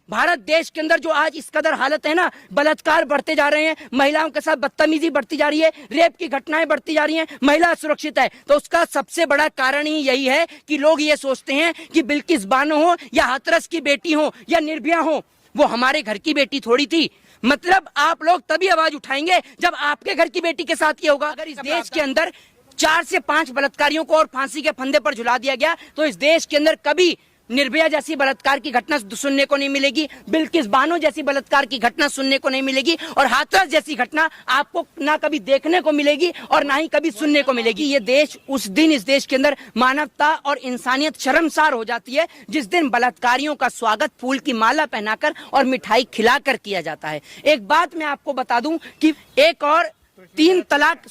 भारत देश के अंदर जो आज इस कदर हालत है ना, बलात्कार बढ़ते जा रहे हैं, महिलाओं के साथ बदतमीजी बढ़ती जा रही है, रेप की घटनाएं बढ़ती जा रही हैं, महिला असुरक्षित है, तो उसका सबसे बड़ा कारण ही यही है कि लोग ये सोचते हैं कि बिल्किस बानो हो या हाथरस की बेटी हो या निर्भया हो, वो हमारे घर की बेटी थोड़ी थी। मतलब आप लोग तभी आवाज उठाएंगे जब आपके घर की बेटी के साथ ये होगा। अगर इस देश के अंदर 4 से 5 बलात्कारियों को और फांसी के फंदे पर झुला दिया गया तो इस देश के अंदर कभी निर्भया जैसी बलात्कार की घटना सुनने को नहीं मिलेगी, बिल्किस बानो जैसी बलात्कार की घटना सुनने को नहीं मिलेगी, और हाथरस जैसी घटना आपको ना कभी देखने को मिलेगी और ना ही कभी सुनने को मिलेगी। ये देश उस दिन, इस देश के अंदर मानवता और इंसानियत शर्मसार हो जाती है जिस दिन बलात्कारियों का स्वागत फूल की माला पहनाकर और मिठाई खिलाकर किया जाता है। एक बात मैं आपको बता दूं कि एक और 3 तलाक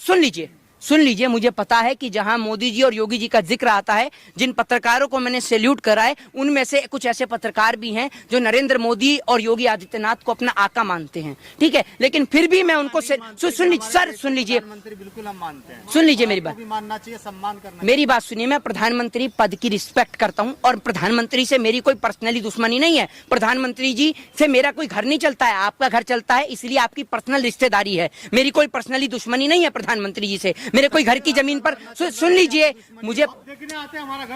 सुन लीजिए, मुझे पता है कि जहां मोदी जी और योगी जी का जिक्र आता है, जिन पत्रकारों को मैंने सैल्यूट करा है, उनमें से कुछ ऐसे पत्रकार भी हैं जो नरेंद्र मोदी और योगी आदित्यनाथ को अपना आका मानते हैं, ठीक है, लेकिन फिर भी मैं उनको सुन लीजिए, बिल्कुल हम मानते हैं, सुन लीजिए मेरी बात, मानना चाहिए, सम्मान करना, मेरी बात सुनिए। मैं प्रधानमंत्री पद की रिस्पेक्ट करता हूं और प्रधानमंत्री से मेरी कोई पर्सनली दुश्मनी नहीं है। प्रधानमंत्री जी से मेरा कोई घर नहीं चलता है, आपका घर चलता है, इसलिए आपकी पर्सनल रिश्तेदारी है। मेरी कोई पर्सनली दुश्मनी नहीं है प्रधानमंत्री जी से, मेरे कोई घर की जमीन पर सुन लीजिए, मुझे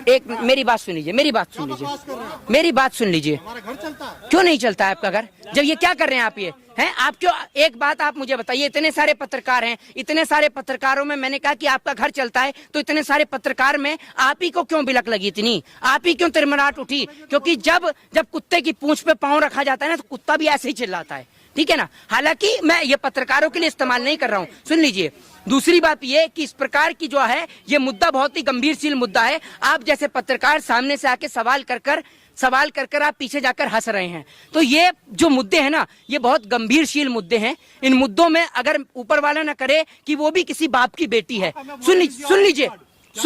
एक मेरी बात सुन लीजिए, मेरी बात सुन लीजिए, घर चलता है, क्यों नहीं चलता है आपका घर? जब ये क्या कर रहे हैं आप, ये हैं आप क्यों? एक बात आप मुझे बताइए, इतने सारे पत्रकार हैं, इतने सारे पत्रकारों में मैंने कहा कि आपका घर चलता है, तो इतने सारे पत्रकार में आप ही को क्यों बिलक लगी इतनी, आप ही क्यों तिरमराट उठी? क्योंकि जब कुत्ते की पूंछ पे पांव रखा जाता है ना, तो कुत्ता भी ऐसे ही चिल्लाता है, ठीक है ना। हालांकि मैं ये पत्रकारों के लिए इस्तेमाल नहीं कर रहा हूँ, सुन लीजिए। दूसरी बात ये कि इस प्रकार की जो है ये मुद्दा बहुत ही गंभीरशील मुद्दा है। आप जैसे पत्रकार सामने से आके सवाल कर आप पीछे जाकर हंस रहे हैं, तो ये जो मुद्दे हैं ना, ये बहुत गंभीरशील मुद्दे हैं। इन मुद्दों में अगर ऊपर वाला ना करे कि वो भी किसी बाप की बेटी है, सुन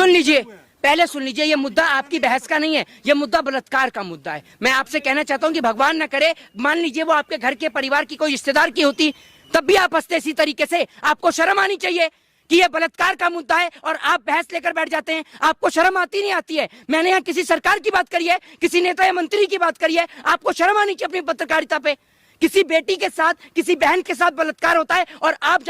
लीजिए, पहले सुन लीजिए, ये मुद्दा आपकी बहस का नहीं है, ये मुद्दा बलात्कार का मुद्दा है। मैं आपसे कहना चाहता हूँ कि भगवान न करे, मान लीजिए वो आपके घर के परिवार की कोई रिश्तेदार की होती, तब भी आप हंसते इसी तरीके से। आपको शर्म आनी चाहिए कि ये बलात्कार का मुद्दा है और आप बहस लेकर बैठ जाते हैं। आपको शर्म आती नहीं आती है? मैंने यहाँ किसी सरकार की बात करी है, किसी नेता या मंत्री की बात करी है, आपको शर्म आनी चाहिए अपनी पत्रकारिता पे। किसी बेटी के साथ, किसी बहन के साथ बलात्कार होता है और आप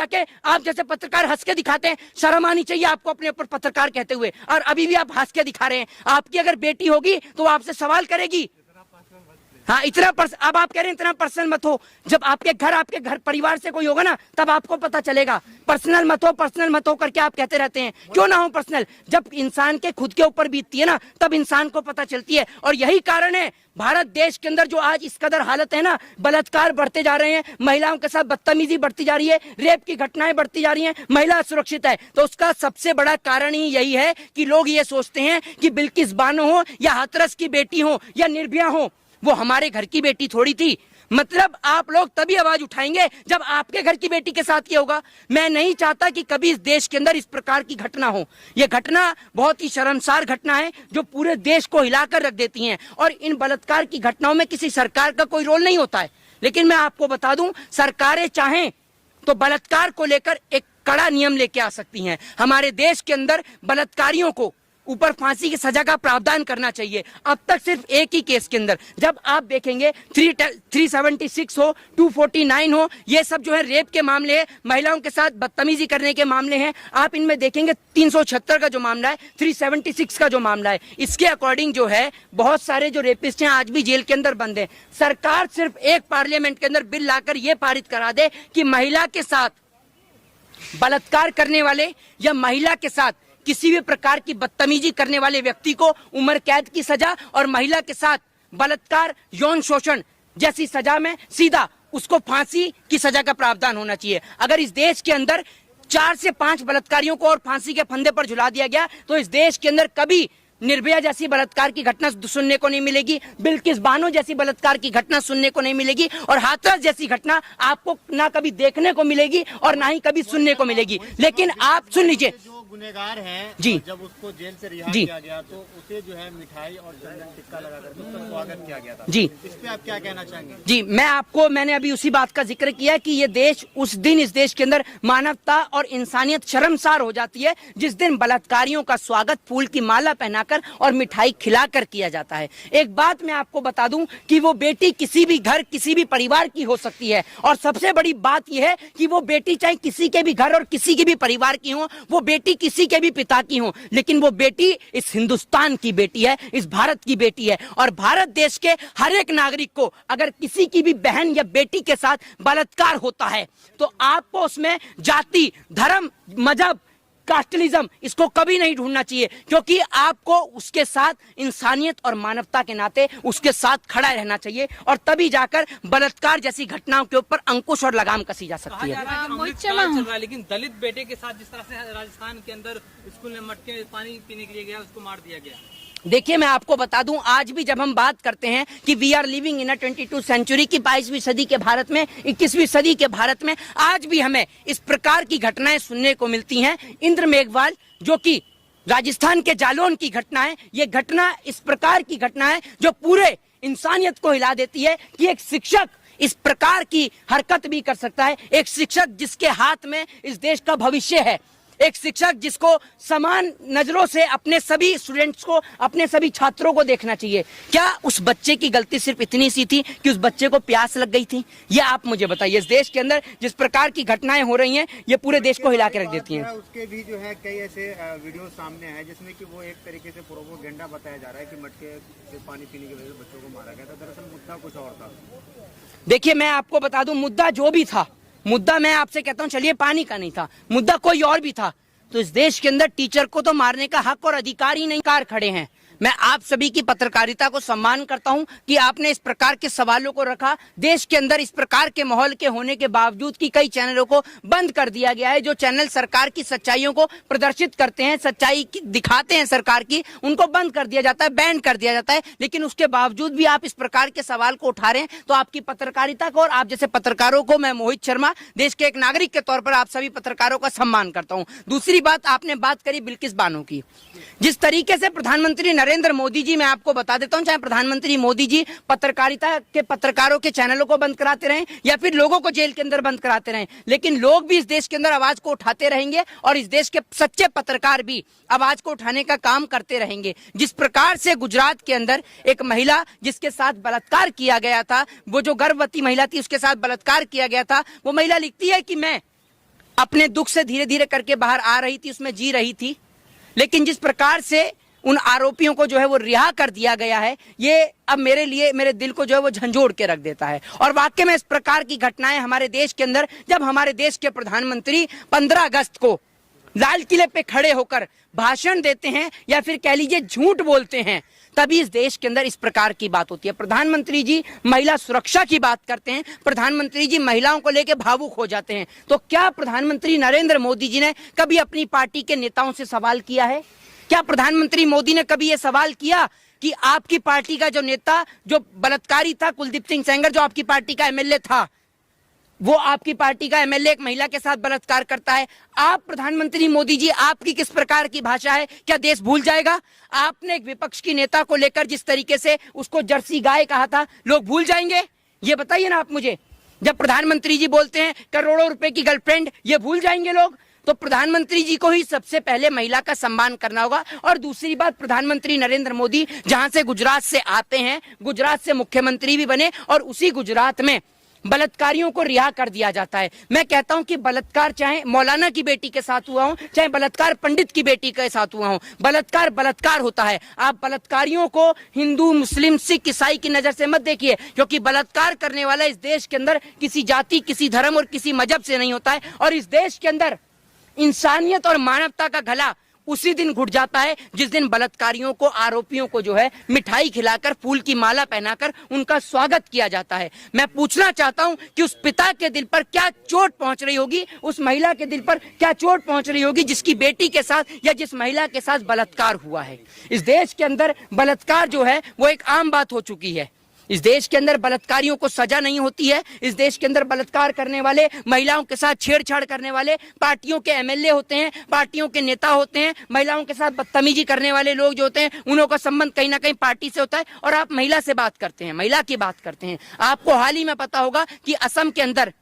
जैसे पत्रकार हंस के दिखाते हैं। शर्म आनी चाहिए आपको अपने ऊपर पत्रकार कहते हुए, और अभी भी आप हंस के दिखा रहे हैं। आपकी अगर बेटी होगी तो आपसे सवाल करेगी। हाँ, अब आप कह रहे हैं इतना पर्सनल मत हो। जब आपके घर परिवार से कोई होगा ना, तब आपको पता चलेगा। पर्सनल मत हो करके आप कहते रहते हैं, क्यों ना हो पर्सनल। जब इंसान के खुद के ऊपर बीतती है ना, तब इंसान को पता चलती है। और यही कारण है भारत देश के अंदर जो आज इस कदर हालत है ना, बलात्कार बढ़ते जा रहे हैं, महिलाओं के साथ बदतमीजी बढ़ती जा रही है, रेप की घटनाएं बढ़ती जा रही हैं, महिला असुरक्षित है, तो उसका सबसे बड़ा कारण ही यही है कि लोग ये सोचते हैं कि बिल्किस बानो हो या हाथरस की बेटी हो या निर्भया हो, वो हमारे घर की बेटी थोड़ी थी। मतलब आप लोग तभी आवाज उठाएंगे जब आपके घर की बेटी के साथ ये होगा। मैं नहीं चाहता कि कभी इस देश के अंदर इस प्रकार की घटना हो। ये घटना बहुत ही शर्मसार घटना है जो पूरे देश को हिलाकर रख देती हैं, और इन बलात्कार की घटनाओं में किसी सरकार का कोई रोल नहीं होता है। लेकिन मैं आपको बता दूं, सरकारें चाहें तो बलात्कार को लेकर एक कड़ा नियम लेके आ सकती हैं। हमारे देश के अंदर बलात्कारियों को ऊपर फांसी की सजा का प्रावधान करना चाहिए। अब तक सिर्फ एक ही केस के अंदर, जब आप देखेंगे 376 हो, 249 हो, ये सब जो है रेप के मामले हैं, महिलाओं के साथ बदतमीजी करने के मामले हैं। आप इनमें देखेंगे 376 का जो मामला है, 376 का जो मामला है, इसके अकॉर्डिंग जो है बहुत सारे जो रेपिस्ट हैं आज भी जेल के अंदर बंद हैं। सरकार सिर्फ एक पार्लियामेंट के अंदर बिल लाकर ये पारित करा दे कि महिला के साथ बलात्कार करने वाले या महिला के साथ किसी भी प्रकार की बदतमीजी करने वाले व्यक्ति को उम्र कैद की सजा, और महिला के साथ बलात्कार, यौन शोषण जैसी सजा में सीधा उसको फांसी की सजा का प्रावधान होना चाहिए। अगर इस देश के अंदर 4 से 5 बलात्कारियों को और फांसी के फंदे पर झुला दिया गया तो इस देश के अंदर कभी निर्भया जैसी बलात्कार की घटना सुनने को नहीं मिलेगी, बिल्किस बानो जैसी बलात्कार की घटना सुनने को नहीं मिलेगी, और हाथरस जैसी घटना आपको ना कभी देखने को मिलेगी और ना ही कभी सुनने को मिलेगी। लेकिन आप सुन लीजिए, गुनहगार है जी। जब उसको जेल से रिहा जी। किया गया तो उसे जो है मिठाई और चंदन टिक्का लगा कर उसका स्वागत किया गया था। जी। इस पे आप क्या कहना चाहेंगे? जी, मैंने अभी उसी बात का जिक्र किया कि ये देश उस दिन, इस देश के अंदर मानवता और इंसानियत शर्मसार हो जाती है जिस दिन बलात्कारियों का स्वागत फूल की माला पहनाकर और मिठाई खिलाकर किया जाता है। एक बात मैं आपको बता दूं कि वो बेटी किसी भी घर, किसी भी परिवार की हो सकती है, और सबसे बड़ी बात यह है कि वो बेटी चाहे किसी के भी घर और किसी के भी परिवार की हो, वो बेटी किसी के भी पिता की हो, लेकिन वो बेटी इस हिंदुस्तान की बेटी है, इस भारत की बेटी है। और भारत देश के हर एक नागरिक को अगर किसी की भी बहन या बेटी के साथ बलात्कार होता है तो आपको उसमें जाति, धर्म, मजहब, कास्टलिज्म इसको कभी नहीं ढूंढना चाहिए, क्योंकि आपको उसके साथ इंसानियत और मानवता के नाते उसके साथ खड़ा रहना चाहिए, और तभी जाकर बलात्कार जैसी घटनाओं के ऊपर अंकुश और लगाम कसी जा सकती है। अमृत काल चल रहा है, लेकिन दलित बेटे के साथ जिस तरह से राजस्थान के अंदर स्कूल में मटके पानी पीने के लिए गया, उसको मार दिया गया। देखिए, मैं आपको बता दूं, आज भी जब हम बात करते हैं कि we are living in a 22 century की 22वीं सदी के भारत में, 21वीं सदी के भारत में, आज भी हमें इस प्रकार की घटनाएं सुनने को मिलती हैं। इंद्र मेघवाल, जो कि राजस्थान के जालौन की घटना है, ये घटना इस प्रकार की घटना है जो पूरे इंसानियत को हिला देती है कि एक शिक्षक इस प्रकार की हरकत भी कर सकता है। एक शिक्षक जिसके हाथ में इस देश का भविष्य है, एक शिक्षक जिसको समान नजरों से अपने सभी स्टूडेंट्स को, अपने सभी छात्रों को देखना चाहिए। क्या उस बच्चे की गलती सिर्फ इतनी सी थी कि उस बच्चे को प्यास लग गई थी? ये आप मुझे बताइए। इस देश के अंदर जिस प्रकार की घटनाएं हो रही हैं, ये पूरे देश को हिला के रख देती हैं। उसके भी जो है कई ऐसे वीडियो सामने हैं जिसमें कि वो एक तरीके से प्रोपोगेंडा बताया जा रहा है कि मटके से पानी पीने की वजह से बच्चों को मारा गया था। दरअसल मुद्दा कुछ और था। देखिए, मैं आपको बता दूं, मुद्दा जो भी था, मुद्दा मैं आपसे कहता हूं, चलिए पानी का नहीं था, मुद्दा कोई और भी था, तो इस देश के अंदर टीचर को तो मारने का हक और अधिकार ही नहीं। कार खड़े हैं। मैं आप सभी की पत्रकारिता को सम्मान करता हूं कि आपने इस प्रकार के सवालों को रखा। देश के अंदर इस प्रकार के माहौल के होने के बावजूद कि कई चैनलों को बंद कर दिया गया है, जो चैनल सरकार की सच्चाइयों को प्रदर्शित करते हैं, सच्चाई दिखाते हैं सरकार की, उनको बंद कर दिया जाता है, बैन कर दिया जाता है। लेकिन उसके बावजूद भी आप इस प्रकार के सवाल को उठा रहे हैं, तो आपकी पत्रकारिता को और आप जैसे पत्रकारों को मैं, मोहित शर्मा, देश के एक नागरिक के तौर पर आप सभी पत्रकारों का सम्मान करता हूं। दूसरी बात, आपने बात करी बिल्किस बानो की। जिस तरीके से प्रधानमंत्री नरेंद्र मोदी जी, मैं आपको बता देता हूं, चाहे प्रधानमंत्री मोदी जी पत्रकारिता के पत्रकारों के चैनलों को बंद कराते रहें या फिर लोगों को जेल के अंदर बंद कराते रहें, लेकिन लोग भी इस देश के अंदर आवाज को उठाते रहेंगे और इस देश के सच्चे पत्रकार भी आवाज को उठाने का काम करते रहेंगे। जिस प्रकार से गुजरात के अंदर एक महिला जिसके साथ बलात्कार किया गया था, वो जो गर्भवती महिला थी, उसके साथ बलात्कार किया गया था, वो महिला लिखती है कि मैं अपने दुख से धीरे धीरे करके बाहर आ रही थी, उसमें जी रही थी, लेकिन जिस प्रकार से उन आरोपियों को जो है वो रिहा कर दिया गया है, ये अब मेरे लिए, मेरे दिल को जो है वो झंझोड़ के रख देता है। और वाकई में इस प्रकार की घटनाएं हमारे देश के अंदर, जब हमारे देश के प्रधानमंत्री 15 अगस्त को लाल किले पे खड़े होकर भाषण देते हैं या फिर कह लीजिए झूठ बोलते हैं, तभी इस देश के अंदर इस प्रकार की बात होती है। प्रधानमंत्री जी महिला सुरक्षा की बात करते हैं, प्रधानमंत्री जी महिलाओं को लेकर भावुक हो जाते हैं, तो क्या प्रधानमंत्री नरेंद्र मोदी जी ने कभी अपनी पार्टी के नेताओं से सवाल किया है? क्या प्रधानमंत्री मोदी ने कभी यह सवाल किया कि आपकी पार्टी का जो नेता, जो बलात्कारी था, कुलदीप सिंह सेंगर, जो आपकी पार्टी का एमएलए था, वो आपकी पार्टी का एमएलए एक महिला के साथ बलात्कार करता है? आप प्रधानमंत्री मोदी जी, आपकी किस प्रकार की भाषा है? क्या देश भूल जाएगा? आपने एक विपक्ष की नेता को लेकर जिस तरीके से उसको जर्सी गाय कहा था, लोग भूल जाएंगे? ये बताइए ना आप मुझे। जब प्रधानमंत्री जी बोलते हैं करोड़ों रुपए की गर्लफ्रेंड, ये भूल जाएंगे लोग? तो प्रधानमंत्री जी को ही सबसे पहले महिला का सम्मान करना होगा। और दूसरी बात, प्रधानमंत्री नरेंद्र मोदी जहां से गुजरात से आते हैं, गुजरात से मुख्यमंत्री भी बने और उसी गुजरात में बलात्कारियों को रिहा कर दिया जाता है। मैं कहता हूं कि बलात्कार चाहे मौलाना की बेटी के साथ हुआ हो, चाहे बलात्कार पंडित की बेटी के साथ हुआ हो, बलात्कार बलात्कार होता है। आप बलात्कारियों को हिंदू, मुस्लिम, सिख, ईसाई की नजर से मत देखिए, क्योंकि बलात्कार करने वाला इस देश के अंदर किसी जाति, किसी धर्म और किसी मजहब से नहीं होता है। और इस देश के अंदर इंसानियत और मानवता का गला उसी दिन घुट जाता है जिस दिन बलात्कारियों को, आरोपियों को जो है मिठाई खिलाकर, फूल की माला पहनाकर उनका स्वागत किया जाता है। मैं पूछना चाहता हूं कि उस पिता के दिल पर क्या चोट पहुंच रही होगी, उस महिला के दिल पर क्या चोट पहुंच रही होगी जिसकी बेटी के साथ या जिस महिला के साथ बलात्कार हुआ है। इस देश के अंदर बलात्कार जो है वो एक आम बात हो चुकी है। इस देश के अंदर बलात्कारियों को सजा नहीं होती है। इस देश के अंदर बलात्कार करने वाले, महिलाओं के साथ छेड़छाड़ करने वाले पार्टियों के एमएलए होते हैं, पार्टियों के नेता होते हैं। महिलाओं के साथ बदतमीजी करने वाले लोग जो होते हैं, उन्हों का संबंध कहीं ना कहीं पार्टी से होता है। और आप महिला से बात करते हैं, महिला की बात करते हैं। आपको हाल ही में पता होगा कि असम के अंदर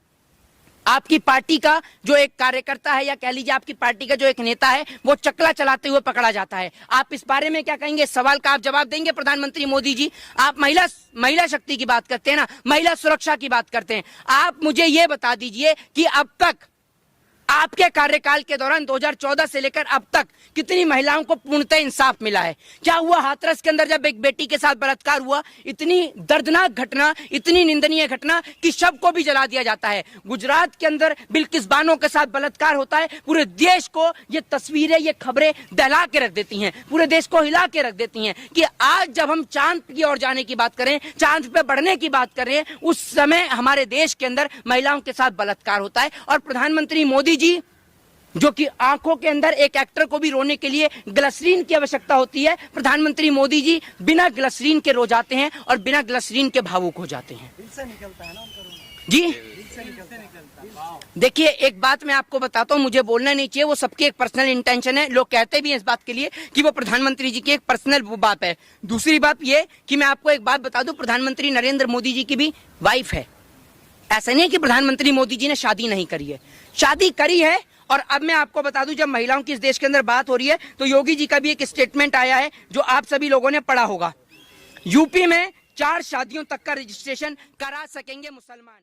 आपकी पार्टी का जो एक कार्यकर्ता है, या कह लीजिए आपकी पार्टी का जो एक नेता है, वो चकला चलाते हुए पकड़ा जाता है। आप इस बारे में क्या कहेंगे? इस सवाल का आप जवाब देंगे प्रधानमंत्री मोदी जी? आप महिला शक्ति की बात करते हैं ना, महिला सुरक्षा की बात करते हैं। आप मुझे ये बता दीजिए कि अब तक आपके कार्यकाल के दौरान 2014 से लेकर अब तक कितनी महिलाओं को पूर्णतः इंसाफ मिला है? क्या हुआ हाथरस के अंदर जब एक बेटी के साथ बलात्कार हुआ? इतनी दर्दनाक घटना, इतनी निंदनीय घटना कि शव को भी जला दिया जाता है। गुजरात के अंदर बिल्किस बानो के साथ बलात्कार होता है। पूरे देश को ये तस्वीरें, ये खबरें दहला के रख देती हैं, पूरे देश को हिला के रख देती हैं कि आज जब हम चांद की ओर जाने की बात करें, चांद पे बढ़ने की बात कर रहे हैं, उस समय हमारे देश के अंदर महिलाओं के साथ बलात्कार होता है। और प्रधानमंत्री मोदी जी, जो कि आंखों के अंदर एक एक्टर को भी रोने के लिए ग्लिसरीन की आवश्यकता होती है, प्रधानमंत्री मोदी जी बिना ग्लिसरीन के रो जाते हैं और बिना ग्लिसरीन के भावुक हो जाते हैं। दिल से निकलता है ना उनका रोना। जी दिल से निकलता है। देखिए, एक बात मैं आपको बताता हूं, मुझे बोलना नहीं चाहिए, वो सबकी एक पर्सनल इंटेंशन है। लोग कहते भी हैं इस बात के लिए कि वो प्रधानमंत्री जी की एक पर्सनल बात है। दूसरी बात ये कि मैं आपको एक बात बता दूं, प्रधानमंत्री नरेंद्र मोदी जी की भी वाइफ है। ऐसा नहीं है कि प्रधानमंत्री मोदी जी ने शादी नहीं करी है, शादी करी है। और अब मैं आपको बता दूं, जब महिलाओं की इस देश के अंदर बात हो रही है, तो योगी जी का भी एक स्टेटमेंट आया है जो आप सभी लोगों ने पढ़ा होगा। यूपी में 4 शादियों तक का रजिस्ट्रेशन करा सकेंगे मुसलमान।